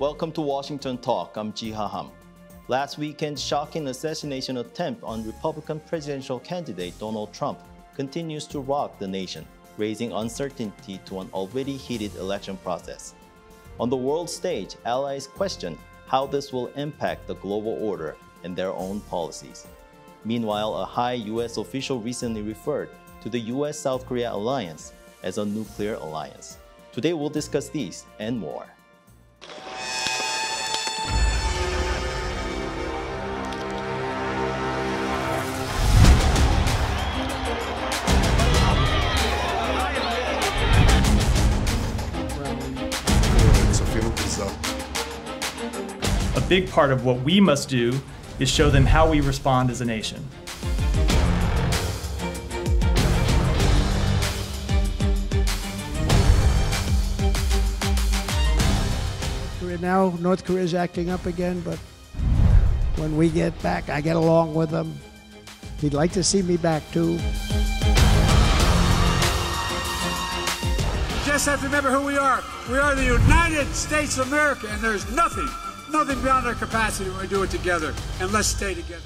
Welcome to Washington Talk. I'm Ji Ha-ham. Last weekend's shocking assassination attempt on Republican presidential candidate Donald Trump continues to rock the nation, raising uncertainty to an already heated election process. On the world stage, allies question how this will impact the global order and their own policies. Meanwhile, a high U.S. official recently referred to the U.S.-South Korea alliance as a nuclear alliance. Today, we'll discuss these and more. A big part of what we must do is show them how we respond as a nation. Now North Korea is acting up again, but when we get back, I get along with them. He'd like to see me back too. Just have to remember who we are. We are the United States of America, and there's nothing beyond our capacity when we do it together, and let's stay together.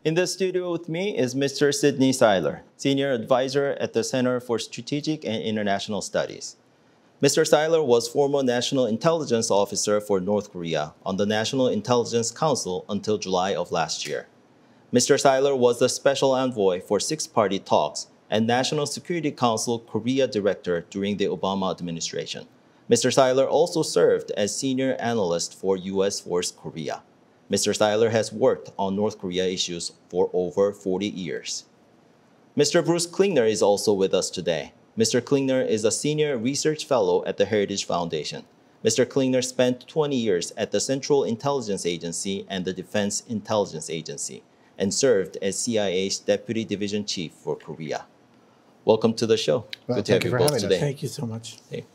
In the studio with me is Mr. Sidney Seiler, Senior Advisor at the Center for Strategic and International Studies. Mr. Seiler was former National Intelligence Officer for North Korea on the National Intelligence Council until July of last year. Mr. Seiler was the Special Envoy for Six-Party Talks and National Security Council Korea Director during the Obama administration. Mr. Seiler also served as Senior Analyst for U.S. Force Korea. Mr. Seiler has worked on North Korea issues for over 40 years. Mr. Bruce Klingner is also with us today. Mr. Klingner is a Senior Research Fellow at the Heritage Foundation. Mr. Klingner spent 20 years at the Central Intelligence Agency and the Defense Intelligence Agency and served as CIA's Deputy Division Chief for Korea. Welcome to the show. Well, Good to have you both today. Thank you so much. Okay,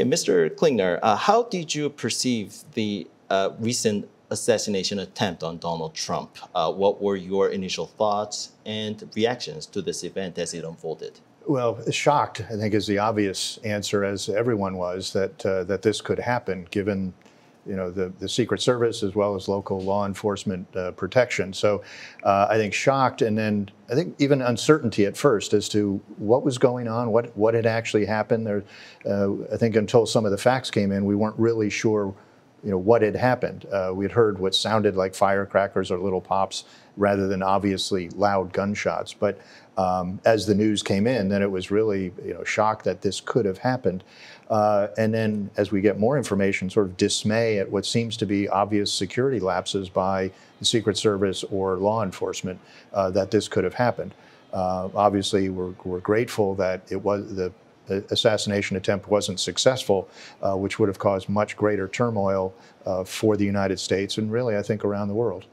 Mr. Klingner, how did you perceive the recent assassination attempt on Donald Trump? What were your initial thoughts and reactions to this event as it unfolded? Well, shocked, I think, is the obvious answer, as everyone was, that this could happen, given the Secret Service as well as local law enforcement protection. So I think shocked, and then I think even uncertainty at first as to what was going on, what had actually happened. I think until some of the facts came in, we weren't really sure what had happened. We had heard what sounded like firecrackers or little pops rather than obviously loud gunshots. But as the news came in, then it was really shock that this could have happened. And then as we get more information, sort of dismay at what seems to be obvious security lapses by the Secret Service or law enforcement, that this could have happened. Obviously, we're grateful that it was the assassination attempt wasn't successful, which would have caused much greater turmoil for the United States and really, I think, around the world.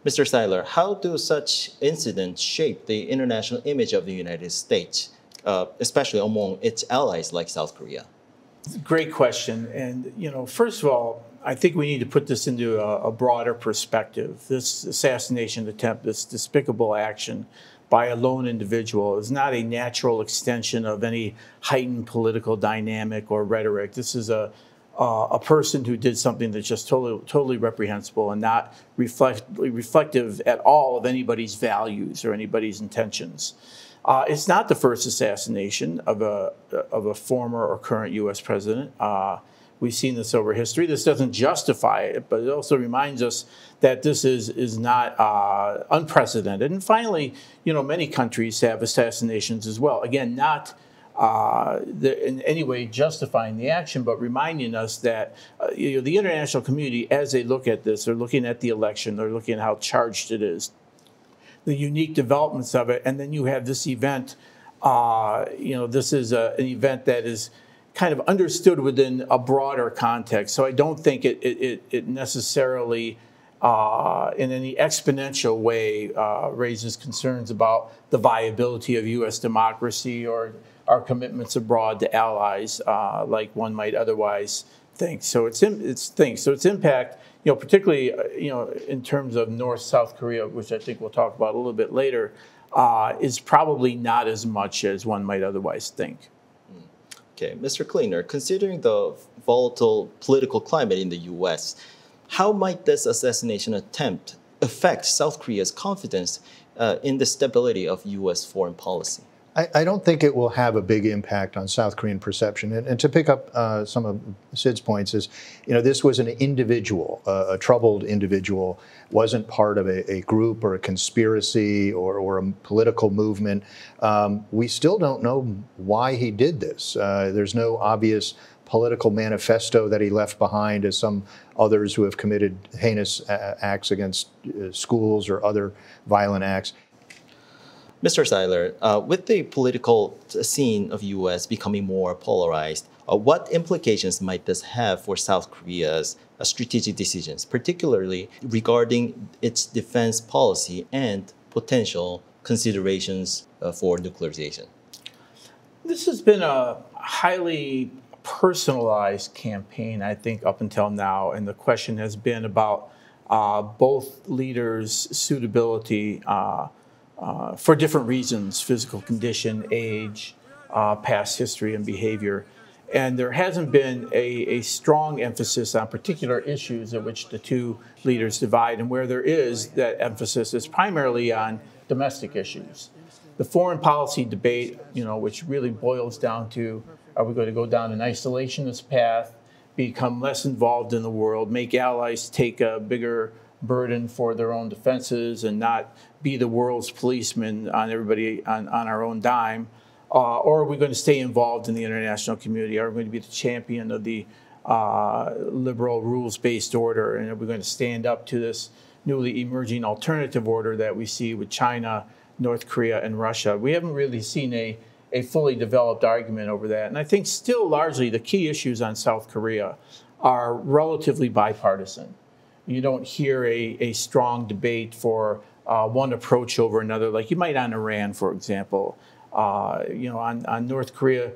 Mr. Seiler, how do such incidents shape the international image of the United States, especially among its allies like South Korea? Great question. And, first of all, I think we need to put this into a broader perspective. This assassination attempt, this despicable action by a lone individual is not a natural extension of any heightened political dynamic or rhetoric. This is a person who did something that's just totally reprehensible and not reflective at all of anybody's values or anybody's intentions. It's not the first assassination of a former or current U.S. president. We've seen this over history. This doesn't justify it, but it also reminds us that this is not unprecedented. And finally, many countries have assassinations as well. Again, not in any way justifying the action, but reminding us that the international community, as they look at this, they're looking at the election, they're looking at how charged it is, the unique developments of it, and then you have this event. This is an event that is kind of understood within a broader context. So I don't think it necessarily in any exponential way raises concerns about the viability of U.S. democracy or our commitments abroad to allies, like one might otherwise think. So its impact, particularly in terms of North-South Korea, which I think we'll talk about a little bit later, is probably not as much as one might otherwise think. Okay, Mr. Klingner, considering the volatile political climate in the U.S., how might this assassination attempt affect South Korea's confidence in the stability of U.S. foreign policy? I don't think it will have a big impact on South Korean perception. And to pick up some of Sid's points is, this was an individual, a troubled individual, wasn't part of a group or a conspiracy or a political movement. We still don't know why he did this. There's no obvious political manifesto that he left behind, as some others who have committed heinous acts against schools or other violent acts. Mr. Seiler, with the political scene of U.S. becoming more polarized, what implications might this have for South Korea's strategic decisions, particularly regarding its defense policy and potential considerations for nuclearization? This has been a highly personalized campaign, I think, up until now, and the question has been about both leaders' suitability for different reasons: physical condition, age, past history, and behavior. And there hasn't been a strong emphasis on particular issues at which the two leaders divide. And where there is, that emphasis is primarily on domestic issues. The foreign policy debate, which really boils down to, are we going to go down an isolationist path, become less involved in the world, make allies take a bigger burden for their own defenses and not be the world's policeman on everybody on our own dime, or are we going to stay involved in the international community? Are we going to be the champion of the liberal rules-based order, and are we going to stand up to this newly emerging alternative order that we see with China, North Korea, and Russia? We haven't really seen a fully developed argument over that. And I think still largely the key issues on South Korea are relatively bipartisan. You don't hear a strong debate for one approach over another, like you might on Iran, for example. On North Korea,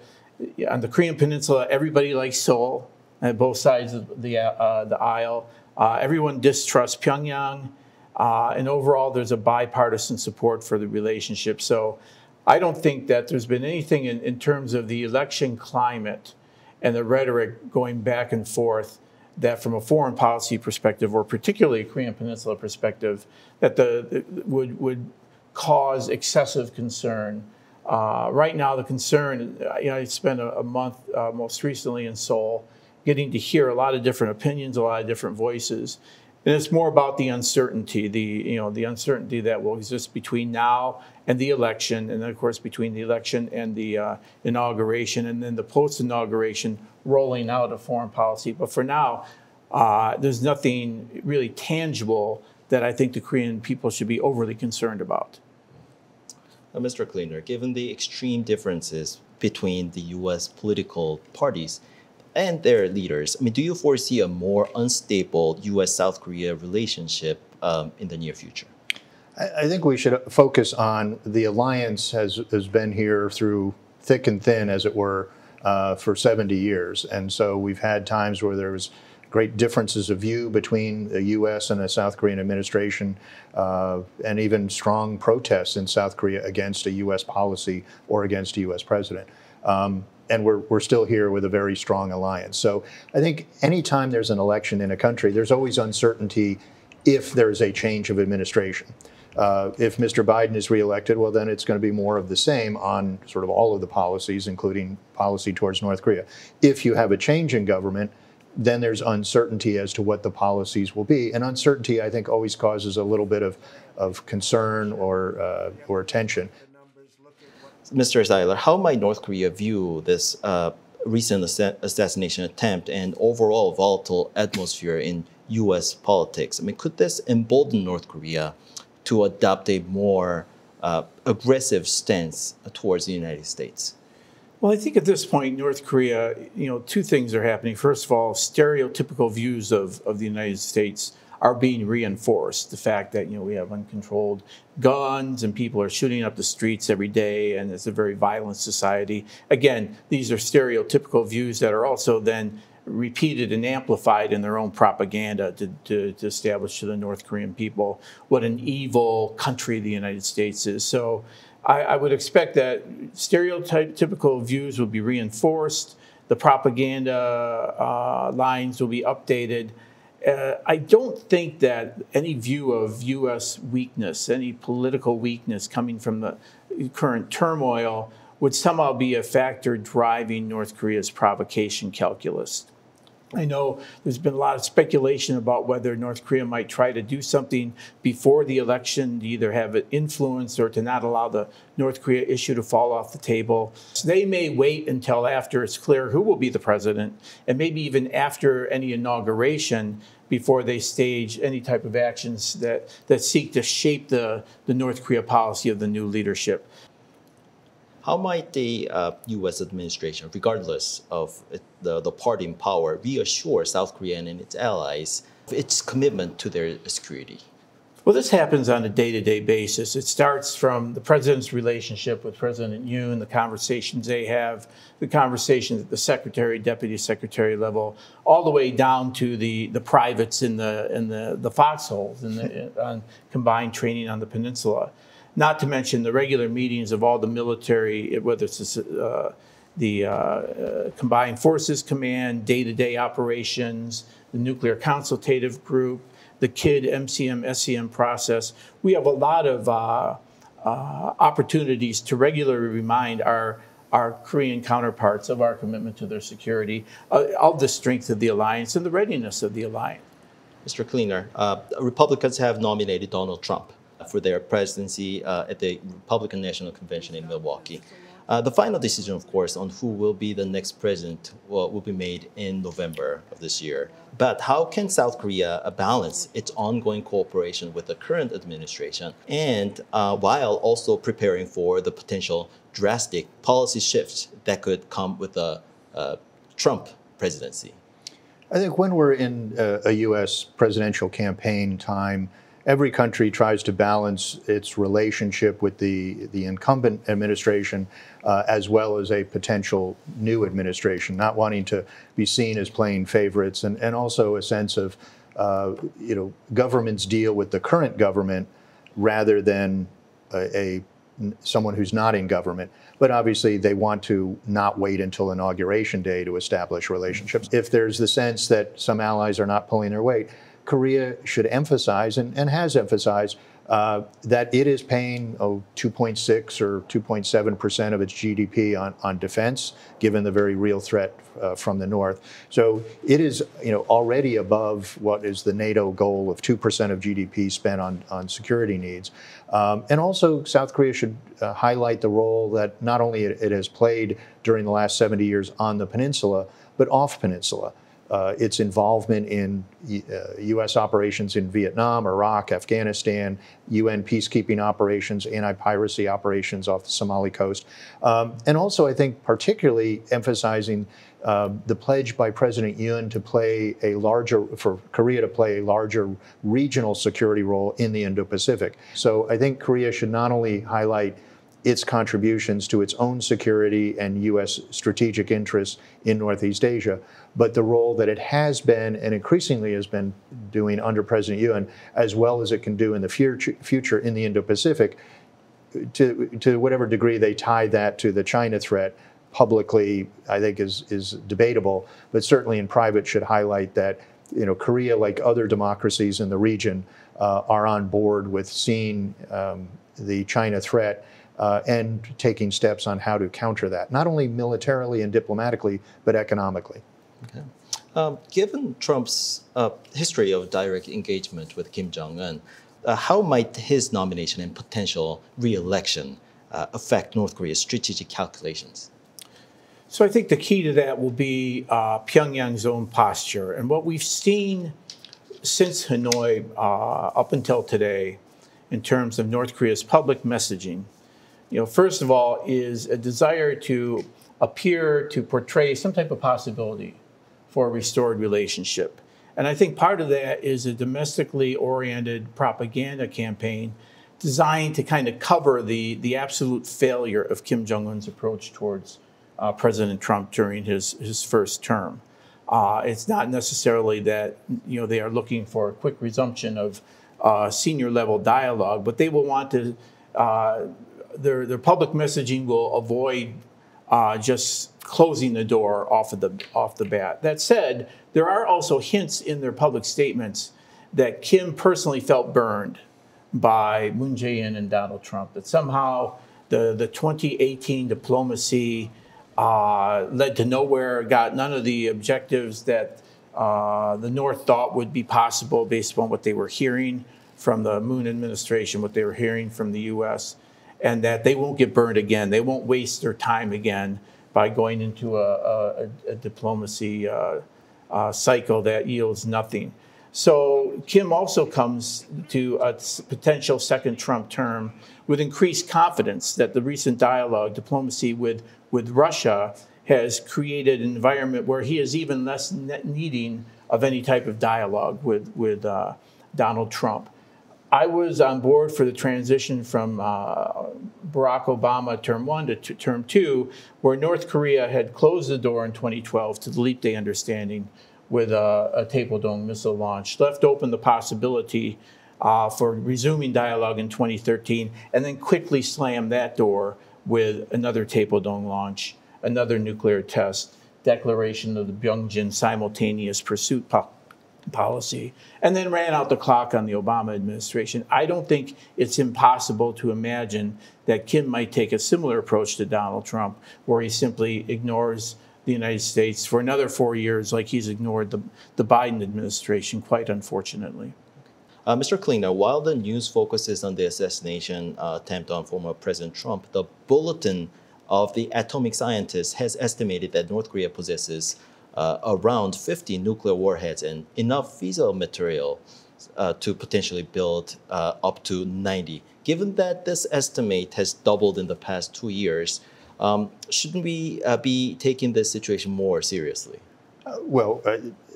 on the Korean Peninsula, everybody likes Seoul at both sides of the aisle. Everyone distrusts Pyongyang, and overall there's a bipartisan support for the relationship. So I don't think that there's been anything in terms of the election climate and the rhetoric going back and forth that from a foreign policy perspective, or particularly a Korean Peninsula perspective, that would cause excessive concern. Right now, the concern, I spent a month most recently in Seoul, getting to hear a lot of different opinions, a lot of different voices. And it's more about the uncertainty, the uncertainty that will exist between now and the election, and then, of course, between the election and the inauguration, and then the post-inauguration rolling out of foreign policy. But for now, there's nothing really tangible that I think the Korean people should be overly concerned about. Mr. Klingner, given the extreme differences between the U.S. political parties and their leaders, do you foresee a more unstable U.S.-South Korea relationship in the near future? I think we should focus on the alliance has been here through thick and thin, as it were, for 70 years. And so we've had times where there was great differences of view between the U.S. and the South Korean administration, and even strong protests in South Korea against a U.S. policy or against a U.S. president. And we're still here with a very strong alliance. So I think anytime there's an election in a country, there's always uncertainty if there's a change of administration. If Mr. Biden is reelected, well, then it's going to be more of the same on sort of all of the policies, including policy towards North Korea. If you have a change in government, then there's uncertainty as to what the policies will be. And uncertainty, I think, always causes a little bit of concern or tension. Mr. Seiler, how might North Korea view this recent assassination attempt and overall volatile atmosphere in U.S. politics? Could this embolden North Korea to adopt a more aggressive stance towards the United States? Well, I think at this point, North Korea, two things are happening. First of all, stereotypical views of the United States are being reinforced. The fact that, we have uncontrolled guns and people are shooting up the streets every day, and it's a very violent society. Again, these are stereotypical views that are also then repeated and amplified in their own propaganda to establish to the North Korean people what an evil country the United States is. So I would expect that stereotypical views will be reinforced. The propaganda lines will be updated. I don't think that any view of U.S. weakness, any political weakness coming from the current turmoil would somehow be a factor driving North Korea's provocation calculus. I know there's been a lot of speculation about whether North Korea might try to do something before the election to either have it influenced or to not allow the North Korea issue to fall off the table. So they may wait until after it's clear who will be the president, and maybe even after any inauguration, before they stage any type of actions that seek to shape the North Korea policy of the new leadership. How might the U.S. administration, regardless of the party in power, reassure South Korea and its allies of its commitment to their security? Well, this happens on a day-to-day basis. It starts from the president's relationship with President Yoon, the conversations they have, the conversations at the secretary, deputy secretary level, all the way down to the privates in the foxholes on combined training on the peninsula. Not to mention the regular meetings of all the military, whether it's the Combined Forces Command, day-to-day operations, the Nuclear Consultative Group, the KID, MCM, SCM process. We have a lot of opportunities to regularly remind our Korean counterparts of our commitment to their security, of the strength of the alliance and the readiness of the alliance. Mr. Klingner, Republicans have nominated Donald Trump for their presidency at the Republican National Convention in Milwaukee. The final decision, of course, on who will be the next president will be made in November of this year. But how can South Korea balance its ongoing cooperation with the current administration and while also preparing for the potential drastic policy shifts that could come with a Trump presidency? I think when we're in a U.S. presidential campaign time, every country tries to balance its relationship with the incumbent administration as well as a potential new administration, not wanting to be seen as playing favorites, and also a sense of governments deal with the current government rather than someone who's not in government. But obviously they want to not wait until Inauguration Day to establish relationships. If there's the sense that some allies are not pulling their weight, Korea should emphasize, and has emphasized, that it is paying 2.6 or 2.7% of its GDP on defense, given the very real threat from the north. So it is already above what is the NATO goal of 2% of GDP spent on security needs. And also South Korea should highlight the role that not only it has played during the last 70 years on the peninsula, but off peninsula. Its involvement in U.S. operations in Vietnam, Iraq, Afghanistan, UN peacekeeping operations, anti-piracy operations off the Somali coast. And also, I think, particularly emphasizing the pledge by President Yoon to play for Korea to play a larger regional security role in the Indo-Pacific. So I think Korea should not only highlight its contributions to its own security and U.S. strategic interests in Northeast Asia, but the role that it has been and increasingly has been doing under President Yoon, as well as it can do in the future in the Indo-Pacific, to whatever degree they tie that to the China threat. Publicly, I think is debatable, but certainly in private should highlight that Korea, like other democracies in the region, are on board with seeing the China threat and taking steps on how to counter that, not only militarily and diplomatically, but economically. Okay. Given Trump's history of direct engagement with Kim Jong-un, how might his nomination and potential re-election affect North Korea's strategic calculations? So I think the key to that will be Pyongyang's own posture. And what we've seen since Hanoi up until today in terms of North Korea's public messaging, first of all, is a desire to appear to portray some type of possibility for a restored relationship. And I think part of that is a domestically oriented propaganda campaign designed to kind of cover the absolute failure of Kim Jong-un's approach towards President Trump during his first term. It's not necessarily that they are looking for a quick resumption of senior level dialogue, but they will want to, their public messaging will avoid just closing the door off the bat. That said, there are also hints in their public statements that Kim personally felt burned by Moon Jae-in and Donald Trump, that somehow the 2018 diplomacy led to nowhere, got none of the objectives that the North thought would be possible based upon what they were hearing from the Moon administration, what they were hearing from the U.S., and that they won't get burned again. They won't waste their time again by going into a diplomacy cycle that yields nothing. So Kim also comes to a potential second Trump term with increased confidence that the recent dialogue, diplomacy with Russia has created an environment where he is even less needing of any type of dialogue with Donald Trump. I was on board for the transition from Barack Obama term 1 to term 2, where North Korea had closed the door in 2012 to the Leap Day understanding with a Taepodong missile launch, left open the possibility for resuming dialogue in 2013, and then quickly slammed that door with another Taepodong launch, another nuclear test, declaration of the Byungjin simultaneous pursuit policy, and then ran out the clock on the Obama administration. I don't think it's impossible to imagine that Kim might take a similar approach to Donald Trump, where he simply ignores the United States for another 4 years like he's ignored the Biden administration, quite unfortunately. Mr. Klingner, while the news focuses on the assassination attempt on former President Trump, the Bulletin of the Atomic Scientists has estimated that North Korea possesses around 50 nuclear warheads and enough fissile material to potentially build up to 90. Given that this estimate has doubled in the past 2 years, shouldn't we be taking this situation more seriously?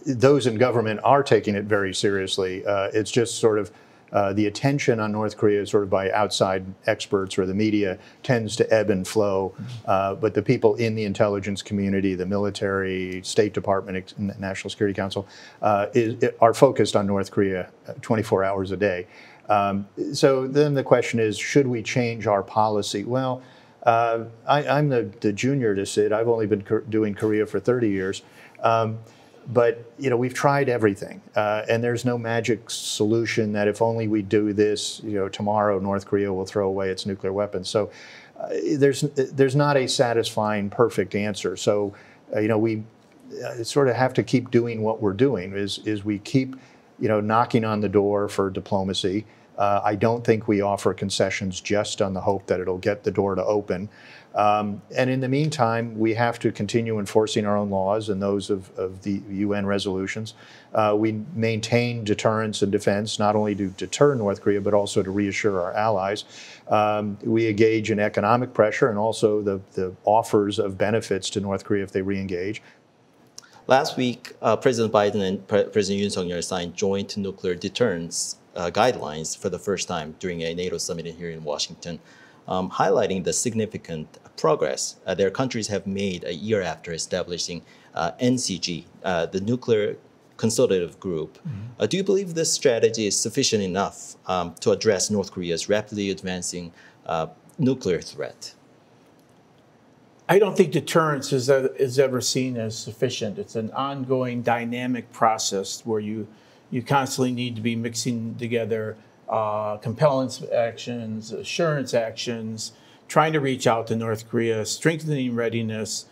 Those in government are taking it very seriously. It's just sort of the attention on North Korea sort of by outside experts or the media tends to ebb and flow. But the people in the intelligence community, the military, State Department, National Security Council, are focused on North Korea 24 hours a day. So then the question is, should we change our policy? Well, I'm the junior to Sid. I've only been doing Korea for 30 years. But we've tried everything, and there's no magic solution that if only we do this, tomorrow North Korea will throw away its nuclear weapons. So there's not a satisfying, perfect answer. So we sort of have to keep doing what we're doing. Is we keep knocking on the door for diplomacy. I don't think we offer concessions just on the hope that it'll get the door to open. And in the meantime, we have to continue enforcing our own laws and those of the UN resolutions. We maintain deterrence and defense, not only to deter North Korea, but also to reassure our allies. We engage in economic pressure and also the offers of benefits to North Korea if they re-engage. Last week, President Biden and President Yoon Suk-yeol signed joint nuclear deterrence guidelines for the first time during a NATO summit here in Washington, highlighting the significant progress their countries have made a year after establishing NCG, the Nuclear Consultative Group. Do you believe this strategy is sufficient enough to address North Korea's rapidly advancing nuclear threat? I don't think deterrence is ever seen as sufficient. It's an ongoing dynamic process where you constantly need to be mixing together compellence actions, assurance actions, trying to reach out to North Korea, strengthening readiness,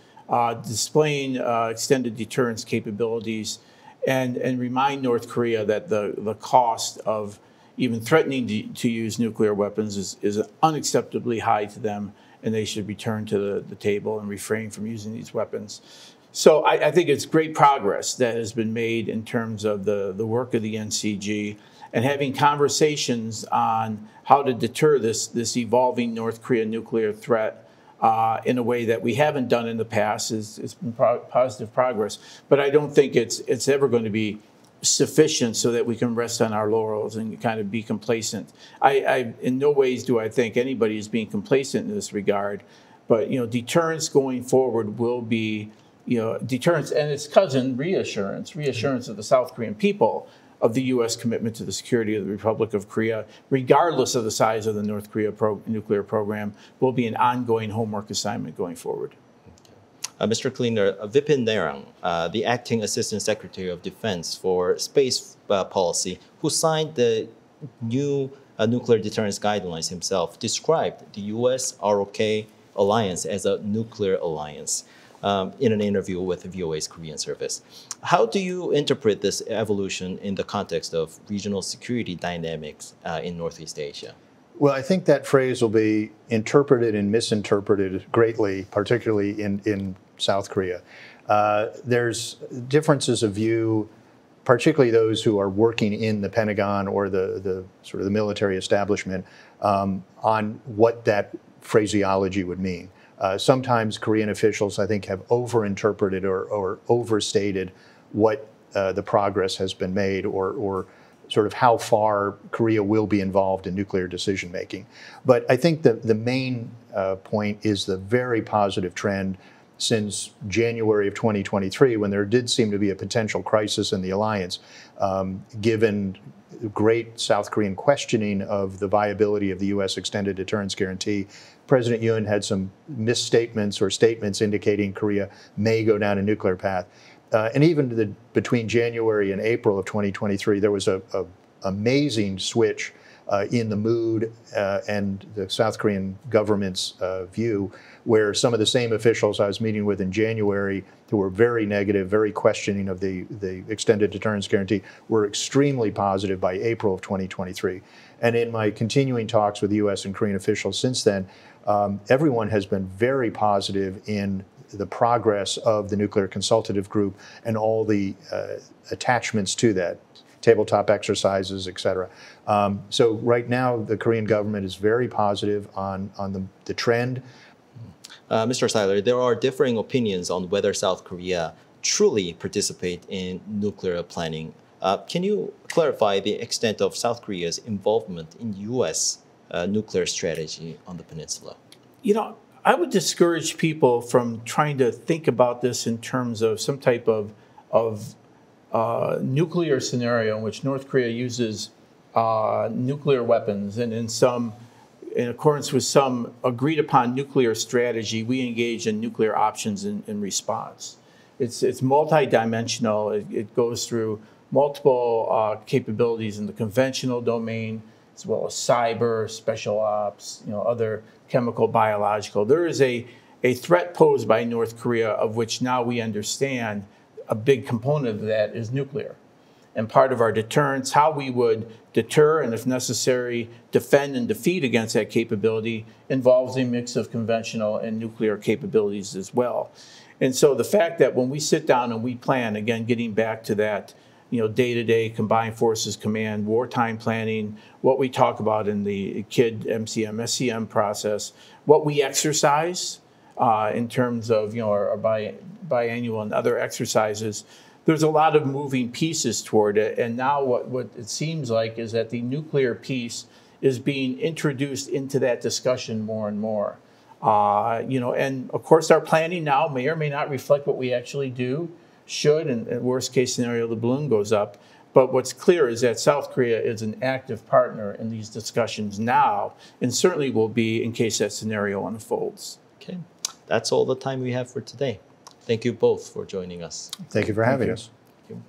displaying extended deterrence capabilities, and remind North Korea that the cost of even threatening to use nuclear weapons is unacceptably high to them, and they should return to the table and refrain from using these weapons. So I think it's great progress that has been made in terms of the work of the NCG and having conversations on how to deter this evolving North Korean nuclear threat in a way that we haven't done in the past. It's been positive progress. But I don't think it's ever going to be sufficient so that we can rest on our laurels and kind of be complacent. I in no ways do I think anybody is being complacent in this regard, but deterrence going forward will be deterrence and its cousin reassurance of the South Korean people of the U.S. commitment to the security of the Republic of Korea, regardless of the size of the North Korea nuclear program, will be an ongoing homework assignment going forward. Mr. Klingner, Vipin Narang, the Acting Assistant Secretary of Defense for Space Policy, who signed the new nuclear deterrence guidelines himself, described the U.S.-ROK alliance as a nuclear alliance in an interview with the VOA's Korean service. How do you interpret this evolution in the context of regional security dynamics in Northeast Asia? Well, I think that phrase will be interpreted and misinterpreted greatly, particularly in South Korea. There's differences of view, particularly those who are working in the Pentagon or the sort of the military establishment, on what that phraseology would mean. Sometimes Korean officials, I think, have overinterpreted or overstated what the progress has been made or sort of how far Korea will be involved in nuclear decision making. But I think the main point is the very positive trend since January of 2023, when there did seem to be a potential crisis in the alliance, given great South Korean questioning of the viability of the U.S. extended deterrence guarantee. President Yoon had some misstatements or statements indicating Korea may go down a nuclear path. And even between January and April of 2023, there was a amazing switch in the mood and the South Korean government's view, where some of the same officials I was meeting with in January who were very negative, very questioning of the extended deterrence guarantee were extremely positive by April of 2023. And in my continuing talks with U.S. and Korean officials since then, everyone has been very positive in the progress of the Nuclear Consultative Group and all the attachments to that, tabletop exercises, et cetera. So right now, the Korean government is very positive on the trend. Mr. Seiler, there are differing opinions on whether South Korea truly participate in nuclear planning. Can you clarify the extent of South Korea's involvement in U.S. Nuclear strategy on the peninsula? You know, I would discourage people from trying to think about this in terms of some type of nuclear scenario in which North Korea uses nuclear weapons, and in accordance with some agreed upon nuclear strategy, we engage in nuclear options in response. It's multidimensional. It goes through multiple capabilities in the conventional domain, as well as cyber, special ops, other chemical, biological. There is a threat posed by North Korea, of which now we understand a big component of that is nuclear. And part of our deterrence, how we would deter and, if necessary, defend and defeat against that capability, involves a mix of conventional and nuclear capabilities as well. And so the fact that when we sit down and we plan, again, getting back to that, day-to-day Combined Forces Command, wartime planning, what we talk about in the KID, MCM, SCM process, what we exercise in terms of, our biannual and other exercises, there's a lot of moving pieces toward it. And now what it seems like is that the nuclear piece is being introduced into that discussion more and more. And of course our planning now may or may not reflect what we actually do, should, and worst case scenario, the balloon goes up. But what's clear is that South Korea is an active partner in these discussions now, and certainly will be in case that scenario unfolds. Okay, that's all the time we have for today. Thank you both for joining us. Thank you for having us. Thank you.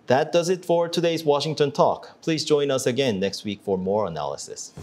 That does it for today's Washington Talk. Please join us again next week for more analysis.